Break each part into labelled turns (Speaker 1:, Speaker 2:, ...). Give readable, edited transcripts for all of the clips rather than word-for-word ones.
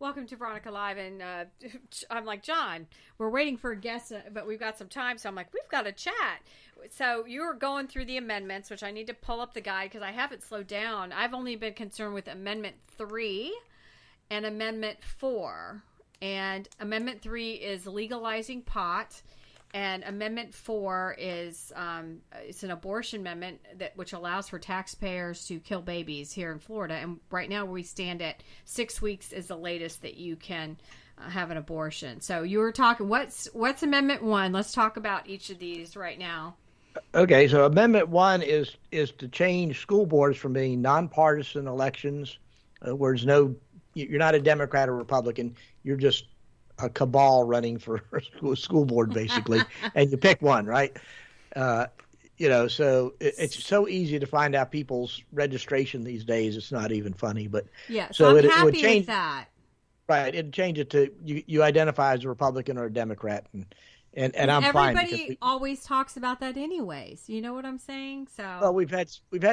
Speaker 1: Welcome to Veronica Live. And I'm like, John, we're waiting for a guest, but we've got some time. So I'm like, we've got to chat. So you were going through the amendments, which I need to pull up the guide because I haven't slowed down. I've only been concerned with Amendment 3 and Amendment 4. And Amendment 3 is legalizing pot. And Amendment 4 is it's an abortion amendment which allows for taxpayers to kill babies here in Florida. And right now we stand at 6 weeks is the latest that you can have an abortion. So you were talking, what's Amendment 1? Let's talk about each of these right now.
Speaker 2: Okay, so Amendment 1 is to change school boards from being nonpartisan elections, where you're not a Democrat or Republican, you're just a cabal running for a school board, basically, and you pick one, right? So it's so easy to find out people's registration these days. It's not even funny, but
Speaker 1: yeah. So I'm happy
Speaker 2: it would change,
Speaker 1: with that.
Speaker 2: Right? It'd change it to you identify as a Republican or a Democrat, and I'm fine.
Speaker 1: Everybody always talks about that, anyways. You know what I'm saying? So
Speaker 2: well, we've had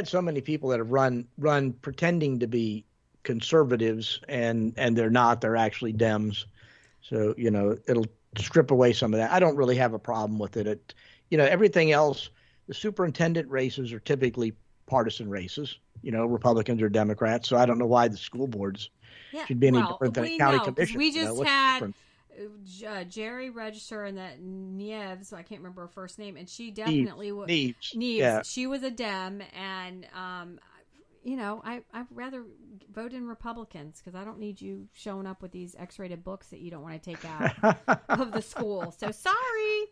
Speaker 2: so many people that have run pretending to be conservatives, and they're not. They're actually Dems. So, it'll strip away some of that. I don't really have a problem with it. Everything else, the superintendent races are typically partisan races, Republicans or Democrats. So I don't know why the school boards should be any different than a county commission.
Speaker 1: We just had Jerry register and that Nieves, I can't remember her first name, and she definitely was.
Speaker 2: Neves.
Speaker 1: Yeah. She was a Dem, and I'd rather vote in Republicans because I don't need you showing up with these X-rated books that you don't want to take out of the school. So sorry,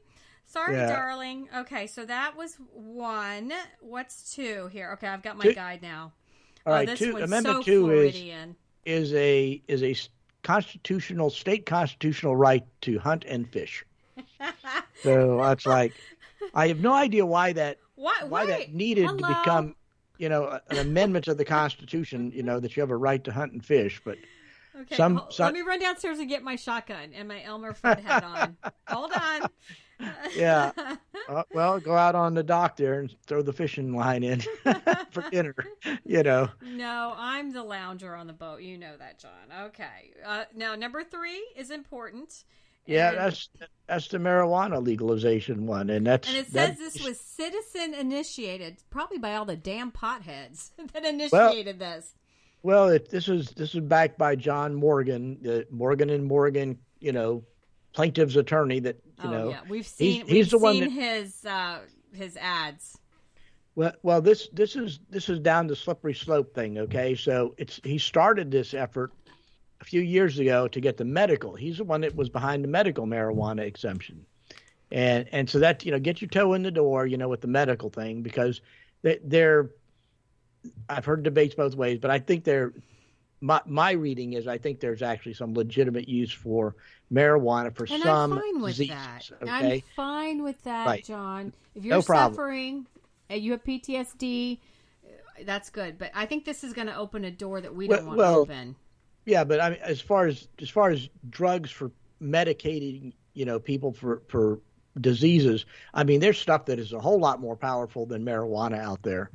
Speaker 1: darling. Okay, so that was 1. What's 2 here? Okay, I've got my guide now.
Speaker 2: All right,
Speaker 1: this
Speaker 2: 2.
Speaker 1: one's
Speaker 2: Amendment
Speaker 1: so
Speaker 2: 2
Speaker 1: Floridian.
Speaker 2: is a state constitutional right to hunt and fish. So that's like, I have no idea why that needed to become. An amendment to the Constitution, that you have a right to hunt and fish, but
Speaker 1: okay, let me run downstairs and get my shotgun and my Elmer Fudd hat on. Hold on.
Speaker 2: Yeah. Well, go out on the dock there and throw the fishing line in for dinner,
Speaker 1: No, I'm the lounger on the boat. You know that, John. Okay. Now, number 3 is important.
Speaker 2: Yeah, that's the marijuana legalization one, and it
Speaker 1: says this was citizen initiated, probably by all the damn potheads that initiated this.
Speaker 2: Well, this is backed by John Morgan, the Morgan and Morgan, plaintiff's attorney. That
Speaker 1: yeah, we've seen his ads.
Speaker 2: Well, this is down the slippery slope thing. Okay, so he started this effort a few years ago to get the medical. He's the one that was behind the medical marijuana exemption. And so that, get your toe in the door, with the medical thing, because I've heard debates both ways, but I think my reading is I think there's actually some legitimate use for marijuana for some
Speaker 1: I'm fine with
Speaker 2: diseases.
Speaker 1: That.
Speaker 2: Okay?
Speaker 1: I'm fine with that, right. John. If you're suffering and you have PTSD, that's good. But I think this is going to open a door that we don't want to open.
Speaker 2: Yeah, but I mean, as far as drugs for medicating, people for diseases, I mean, there's stuff that is a whole lot more powerful than marijuana out there,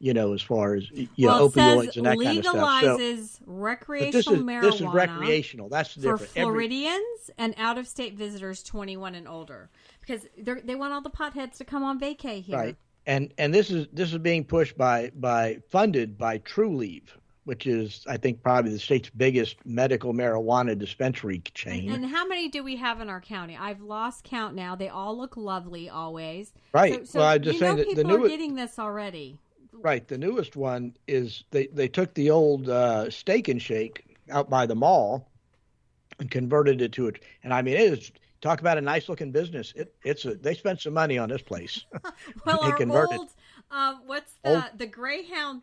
Speaker 2: as far as opioids and that kind of stuff.
Speaker 1: Legalizes recreational marijuana.
Speaker 2: This is recreational. That's the difference.
Speaker 1: For Floridians and out-of-state visitors 21 and older, because they want all the potheads to come on vacay here.
Speaker 2: Right, and this is being pushed funded by TruLeave, which is, I think, probably the state's biggest medical marijuana dispensary chain.
Speaker 1: And how many do we have in our county? I've lost count now. They all look lovely always.
Speaker 2: Right.
Speaker 1: So
Speaker 2: well, I'm just saying that
Speaker 1: people are getting this already.
Speaker 2: Right. The newest one is they took the old Steak and Shake out by the mall and converted it to it. And I mean, it is, talk about a nice looking business. They spent some money on this place.
Speaker 1: Well, the Greyhound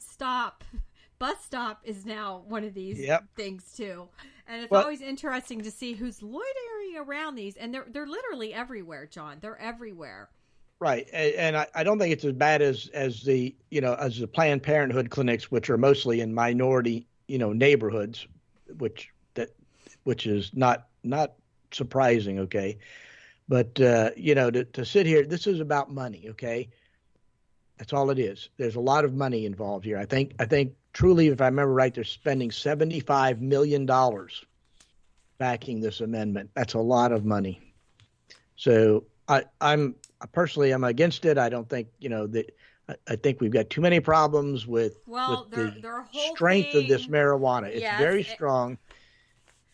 Speaker 1: bus stop is now one of these things too, and it's always interesting to see who's loitering around these, and they're literally everywhere, John. They're everywhere.
Speaker 2: Right, and I don't think it's as bad as the Planned Parenthood clinics, which are mostly in minority neighborhoods, which is not surprising. Okay, but to sit here, this is about money. Okay, that's all it is. There's a lot of money involved here. I think truly, if I remember right, they're spending $75 million backing this amendment. That's a lot of money. So I'm personally, I'm against it. I don't think, that I think we've got too many problems with
Speaker 1: their whole
Speaker 2: strength of this
Speaker 1: thing.
Speaker 2: marijuana. It's
Speaker 1: Yes,
Speaker 2: very strong,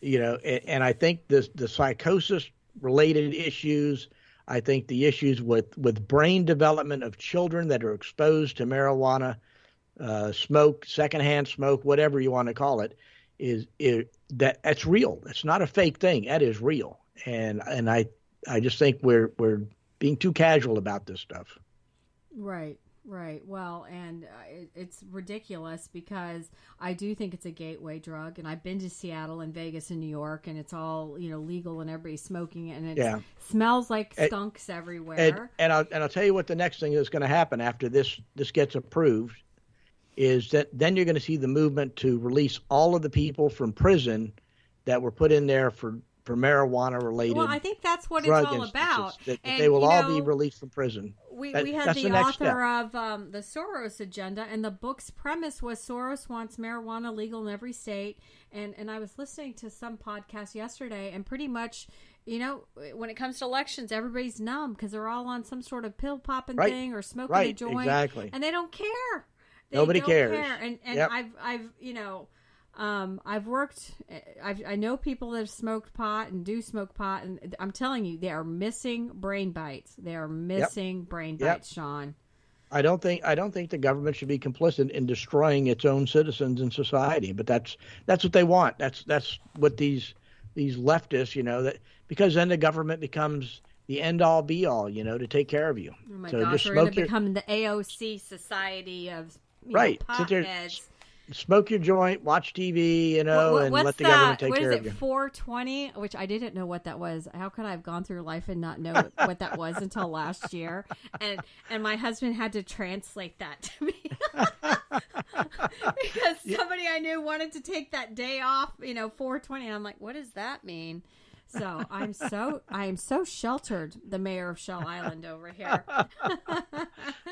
Speaker 2: and I think the psychosis related issues. I think the issues with brain development of children that are exposed to marijuana, smoke, secondhand smoke, whatever you want to call it, that's real. It's not a fake thing. That is real. And I just think we're being too casual about this stuff.
Speaker 1: Right. Well, and it's ridiculous because I do think it's a gateway drug, and I've been to Seattle and Vegas and New York, and it's all legal, and everybody's smoking it, and it smells like skunks everywhere.
Speaker 2: And I'll tell you what the next thing that's going to happen after this gets approved is that then you're going to see the movement to release all of the people from prison that were put in there for marijuana related.
Speaker 1: Well, I think that's what it's all about.
Speaker 2: That they will all be released from prison.
Speaker 1: We had the author of the Soros Agenda, and the book's premise was Soros wants marijuana legal in every state. And I was listening to some podcast yesterday, and pretty much, when it comes to elections, everybody's numb because they're all on some sort of pill popping thing or smoking a joint,
Speaker 2: exactly,
Speaker 1: and they don't care.
Speaker 2: Nobody cares.
Speaker 1: And I've worked. I know people that have smoked pot and do smoke pot, and I'm telling you, they are missing brain bites. They are missing brain bites, Sean.
Speaker 2: I don't think the government should be complicit in destroying its own citizens and society, but that's what they want. That's what these leftists, that because then the government becomes the end all be all, to take care of you.
Speaker 1: Oh my gosh, we're going to become the AOC society of potheads.
Speaker 2: Smoke your joint, watch TV, and let the government take care of you.
Speaker 1: What is it, 420? Which I didn't know what that was. How could I have gone through life and not know what that was until last year? And my husband had to translate that to me. Because somebody I knew wanted to take that day off, 420. And I'm like, what does that mean? So I am so sheltered, the mayor of Shell Island over here.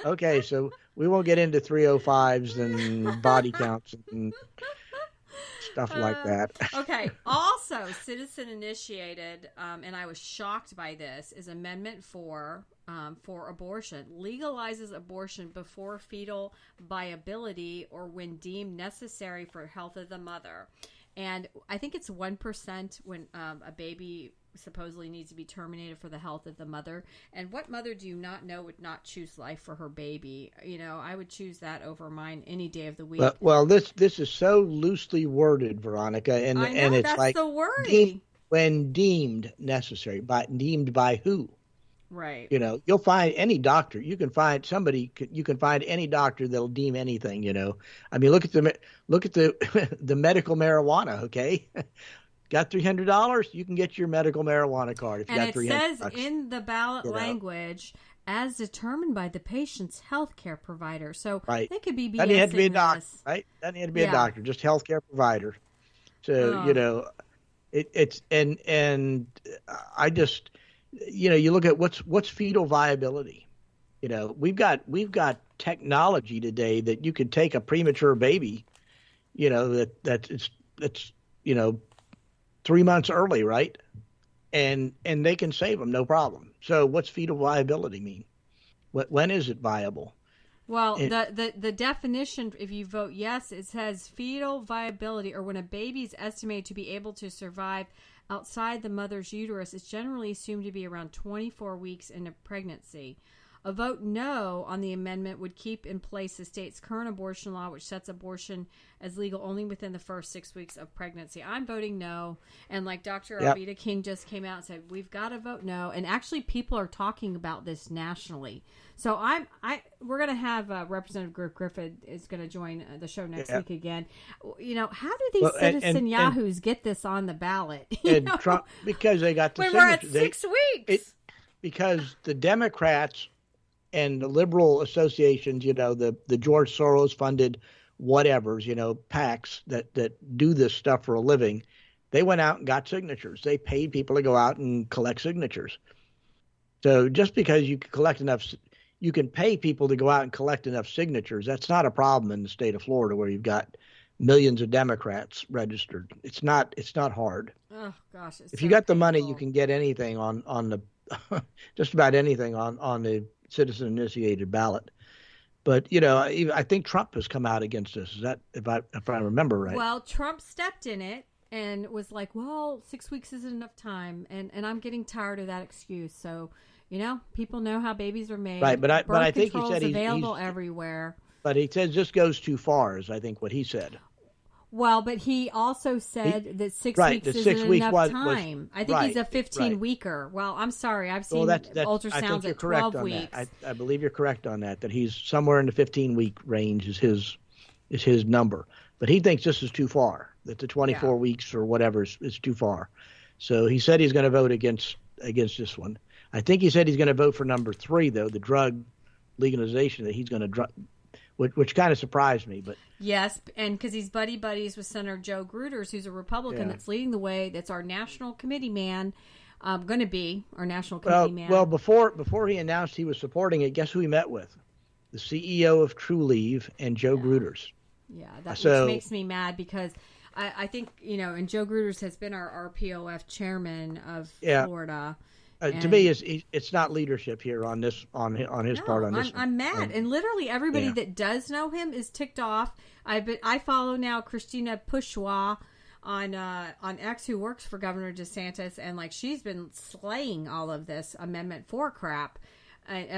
Speaker 2: Okay, so we won't get into 305s and body counts and stuff like that.
Speaker 1: Okay. Also, citizen initiated, and I was shocked by this, is Amendment 4 for abortion. Legalizes abortion before fetal viability or when deemed necessary for health of the mother. And I think it's 1% when a baby supposedly needs to be terminated for the health of the mother. And what mother do you not know would not choose life for her baby? I would choose that over mine any day of the week.
Speaker 2: Well, this is so loosely worded, Veronica, and
Speaker 1: I know,
Speaker 2: and it's
Speaker 1: that's
Speaker 2: like
Speaker 1: the word.
Speaker 2: When deemed necessary, deemed by who?
Speaker 1: Right.
Speaker 2: You'll find any doctor. You can find any doctor that'll deem anything. I mean, look at the medical marijuana. Okay, got $300, you can get your medical marijuana card. If you got $300.
Speaker 1: And it says in the ballot language, as determined by the patient's healthcare provider. So they could be BSing
Speaker 2: Doesn't have to be a doctor,
Speaker 1: this.
Speaker 2: right? Doesn't have to be a doctor, just healthcare provider. So it's and I just. You look at what's fetal viability. We've got technology today that you could take a premature baby, that's 3 months early, right? And they can save them, no problem. So what's fetal viability mean? When is it viable?
Speaker 1: Well, the definition, if you vote yes, it says fetal viability, or when a baby is estimated to be able to survive outside the mother's uterus, is generally assumed to be around 24 weeks into pregnancy. A vote no on the amendment would keep in place the state's current abortion law, which sets abortion as legal only within the first 6 weeks of pregnancy. I'm voting no. And like Dr. Alveda King just came out and said, we've got to vote no. And actually people are talking about this nationally. So we're going to have Representative Griffith is going to join the show next week again. How do these citizen yahoos get this on the ballot?
Speaker 2: Trump, because they got the
Speaker 1: when
Speaker 2: signatures.
Speaker 1: We're at 6 weeks.
Speaker 2: Because the Democrats and the liberal associations, the George Soros funded whatevers, PACs that do this stuff for a living, they went out and got signatures. They paid people to go out and collect signatures. So just because you can collect enough, you can pay people to go out and collect enough signatures. That's not a problem in the state of Florida, where you've got millions of Democrats registered. It's not hard.
Speaker 1: Oh gosh, it's
Speaker 2: If
Speaker 1: so
Speaker 2: you got the
Speaker 1: painful.
Speaker 2: money, you can get anything on the just about anything on the citizen initiated ballot. But I think Trump has come out against this. Is that if I remember right?
Speaker 1: Well, Trump stepped in it and was like, "Well, 6 weeks isn't enough time," and I'm getting tired of that excuse. So, people know how babies are made.
Speaker 2: Right, but I think he
Speaker 1: control
Speaker 2: said
Speaker 1: is
Speaker 2: he's
Speaker 1: available everywhere.
Speaker 2: But he says this goes too far, is I think what he said.
Speaker 1: Well, but he also said that 6
Speaker 2: right,
Speaker 1: weeks
Speaker 2: the
Speaker 1: isn't
Speaker 2: 6 weeks
Speaker 1: enough time. I think he's a 15
Speaker 2: right.
Speaker 1: weeker. Well, I'm sorry. I've seen
Speaker 2: I
Speaker 1: ultrasounds
Speaker 2: think you're
Speaker 1: at
Speaker 2: correct
Speaker 1: 12
Speaker 2: on
Speaker 1: weeks.
Speaker 2: that. I believe you're correct on that he's somewhere in the 15-week range is his number. But he thinks this is too far, that the 24 weeks or whatever is too far. So he said he's going to vote against this one. I think he said he's going to vote for number 3, though, the drug legalization, that he's going to which kind of surprised me. But
Speaker 1: yes, and because he's buddies with Senator Joe Gruters, who's a Republican that's leading the way. That's our national committee man. Going to be our national committee man.
Speaker 2: Well, before he announced he was supporting it, guess who he met with? The CEO of True Leave and Joe Gruters.
Speaker 1: Yeah, which makes me mad because I think and Joe Gruters has been our RPOF chairman of Florida.
Speaker 2: To me, it's not leadership here on his part on this.
Speaker 1: I'm mad, and literally everybody that does know him is ticked off. I follow now Christina Pushwa on X, who works for Governor DeSantis, and she's been slaying all of this Amendment 4 crap,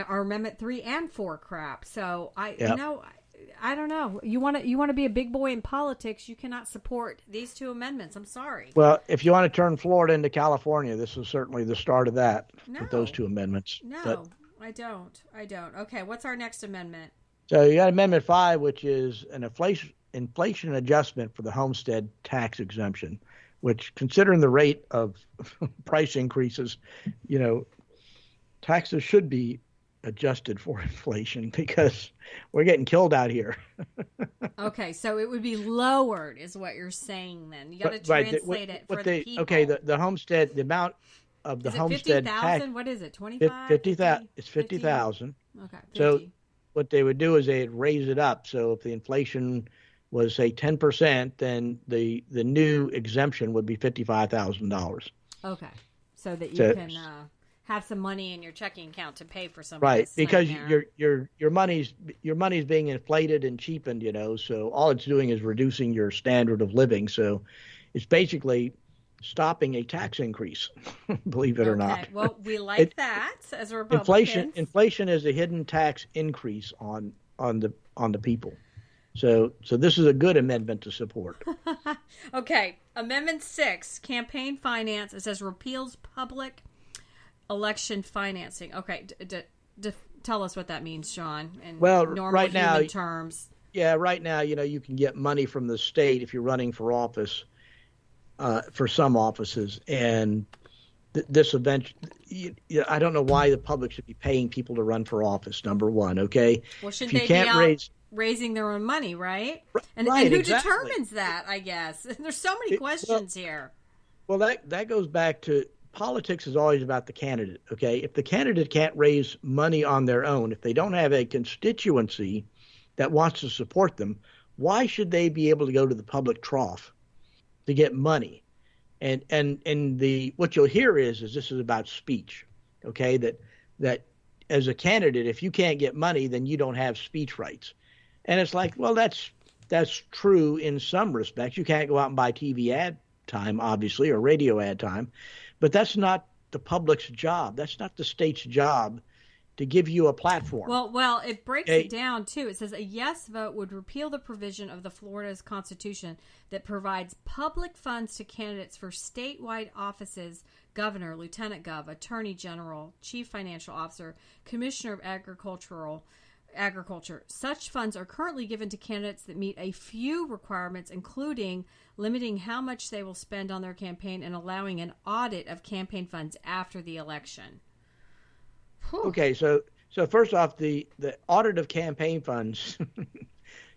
Speaker 1: or Amendment 3 and 4 crap. So I don't know. You want to be a big boy in politics, you cannot support these 2 amendments. I'm sorry.
Speaker 2: Well, if you want to turn Florida into California, this is certainly the start of that with those 2 amendments.
Speaker 1: No, I don't. Okay, what's our next amendment?
Speaker 2: So you got Amendment 5, which is an inflation adjustment for the homestead tax exemption, which, considering the rate of price increases, taxes should be adjusted for inflation because we're getting killed out here.
Speaker 1: Okay, so it would be lowered, is what you're saying. Then you got to translate it for the people.
Speaker 2: Okay, the homestead, the amount of the homestead
Speaker 1: 50,000?
Speaker 2: tax.
Speaker 1: What is it? 25?
Speaker 2: 50,000. It's 50,000.
Speaker 1: Okay. 50.
Speaker 2: So what they would do is they'd raise it up. So if the inflation was, say, 10%, then the new exemption would be $55,000.
Speaker 1: Okay, so that you can have some money in your checking account to pay for some.
Speaker 2: Right,
Speaker 1: of this
Speaker 2: because
Speaker 1: nightmare.
Speaker 2: your money's being inflated and cheapened, so all it's doing is reducing your standard of living. So it's basically stopping a tax increase, believe it or not.
Speaker 1: Well, we like that as a Republican.
Speaker 2: Inflation is a hidden tax increase on the people. So this is a good amendment to support.
Speaker 1: Okay, Amendment 6, campaign finance. It says repeals public election financing. Okay, tell us what that means, Sean, in normal
Speaker 2: right now,
Speaker 1: human terms.
Speaker 2: Yeah, right now, you can get money from the state if you're running for office, for some offices. And this event, I don't know why the public should be paying people to run for office, number one, okay?
Speaker 1: Well, shouldn't they be out raising their own money, right? And who determines that, I guess? There's so many questions here.
Speaker 2: Well, that goes back to politics is always about the candidate, okay? If the candidate can't raise money on their own, if they don't have a constituency that wants to support them, why should they be able to go to the public trough to get money? And what you'll hear is this is about speech, okay? That as a candidate, if you can't get money, then you don't have speech rights. And it's like, well, that's true in some respects. You can't go out and buy TV ad time, obviously, or radio ad time. But that's not the public's job. That's not the state's job to give you a platform.
Speaker 1: Well, it breaks it down, too. It says a yes vote would repeal the provision of the Florida's Constitution that provides public funds to candidates for statewide offices, governor, lieutenant gov, attorney general, chief financial officer, commissioner of agriculture. Such funds are currently given to candidates that meet a few requirements, including limiting how much they will spend on their campaign and allowing an audit of campaign funds after the election. Whew.
Speaker 2: Okay, so first off, the audit of campaign funds,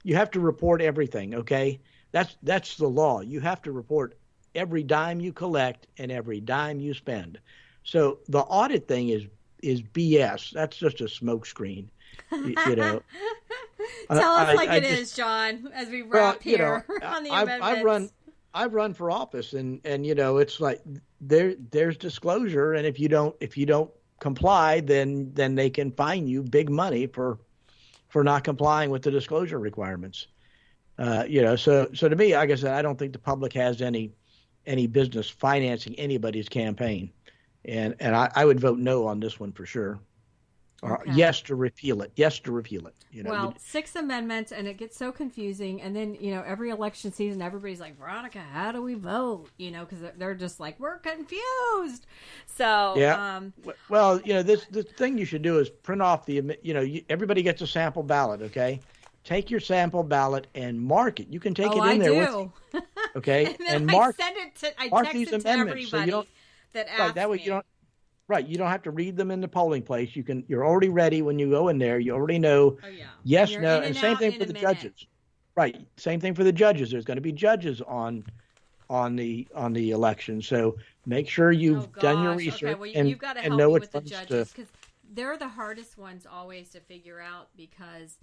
Speaker 2: you have to report everything, okay? That's the law. You have to report every dime you collect and every dime you spend. So the audit thing is BS. That's just a smokescreen.
Speaker 1: Tell us it is, John, as we wrap here on the amendments.
Speaker 2: I've run for office, and it's like there's disclosure, and if you don't comply, then they can fine you big money for not complying with the disclosure requirements. So to me, like I said, I don't think the public has any business financing anybody's campaign, and I would vote no on this one for sure.
Speaker 1: Okay.
Speaker 2: Yes to repeal it.
Speaker 1: Well, 6 amendments, and it gets so confusing. And then, every election season, everybody's like, Veronica, how do we vote? Because they're just like, we're confused. So,
Speaker 2: yeah. Well, the thing you should do is print off everybody gets a sample ballot, okay? Take your sample ballot and mark it. You can take it in there with you, okay?
Speaker 1: And then I text it to everybody that asked
Speaker 2: that way
Speaker 1: me.
Speaker 2: You don't have to read them in the polling place. You're already ready when you go in there. You already know yes, no, and same thing for the judges. Right. Same thing for the judges. There's going to be judges on the election. So make sure you've done your research
Speaker 1: you've got to help me with the judges, because they're the hardest ones always to figure out, because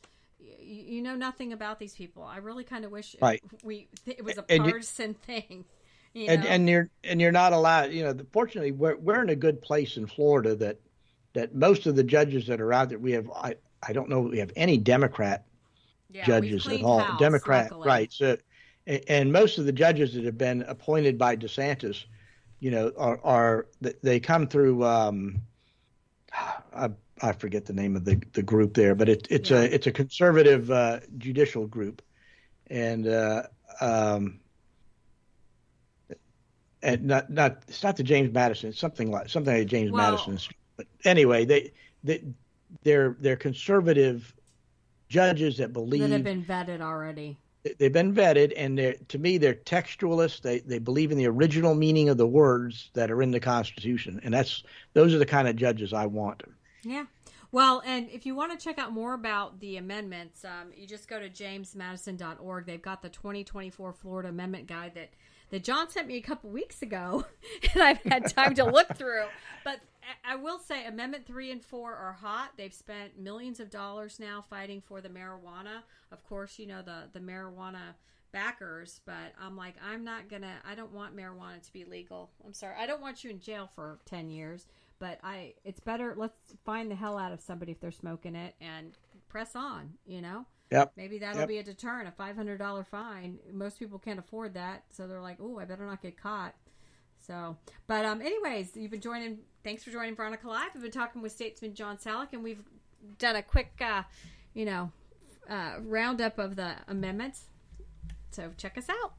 Speaker 1: you know nothing about these people. I really kind of wish it was a partisan thing. And
Speaker 2: you're not allowed. Fortunately, we're in a good place in Florida that most of the judges that are out there, we have. I don't know if we have any Democrat judges at all.
Speaker 1: House,
Speaker 2: Democrat,
Speaker 1: luckily.
Speaker 2: right? So, and most of the judges that have been appointed by DeSantis, they come through. I forget the name of the group there, but it's a conservative judicial group, and it's not the James Madison. It's something like James Madison. But anyway, they're conservative judges that believe
Speaker 1: that have been vetted already.
Speaker 2: They've been vetted, and to me they're textualists. They believe in the original meaning of the words that are in the Constitution, and those are the kind of judges I want.
Speaker 1: Yeah. Well, and if you want to check out more about the amendments, you just go to jamesmadison.org. They've got the 2024 Florida Amendment Guide that John sent me a couple weeks ago, and I've had time to look through. But I will say Amendment 3 and 4 are hot. They've spent millions of dollars now fighting for the marijuana. Of course, the marijuana backers, but I'm like, I don't want marijuana to be legal. I'm sorry. I don't want you in jail for 10 years, but it's better. Let's find the hell out of somebody if they're smoking it and press on,
Speaker 2: Yep.
Speaker 1: Maybe that'll be a deterrent, a $500 fine. Most people can't afford that, so they're like, "Oh, I better not get caught." So, but anyways, thanks for joining Veronica Live. We've been talking with Statesman John Salak, and we've done a quick, roundup of the amendments. So check us out.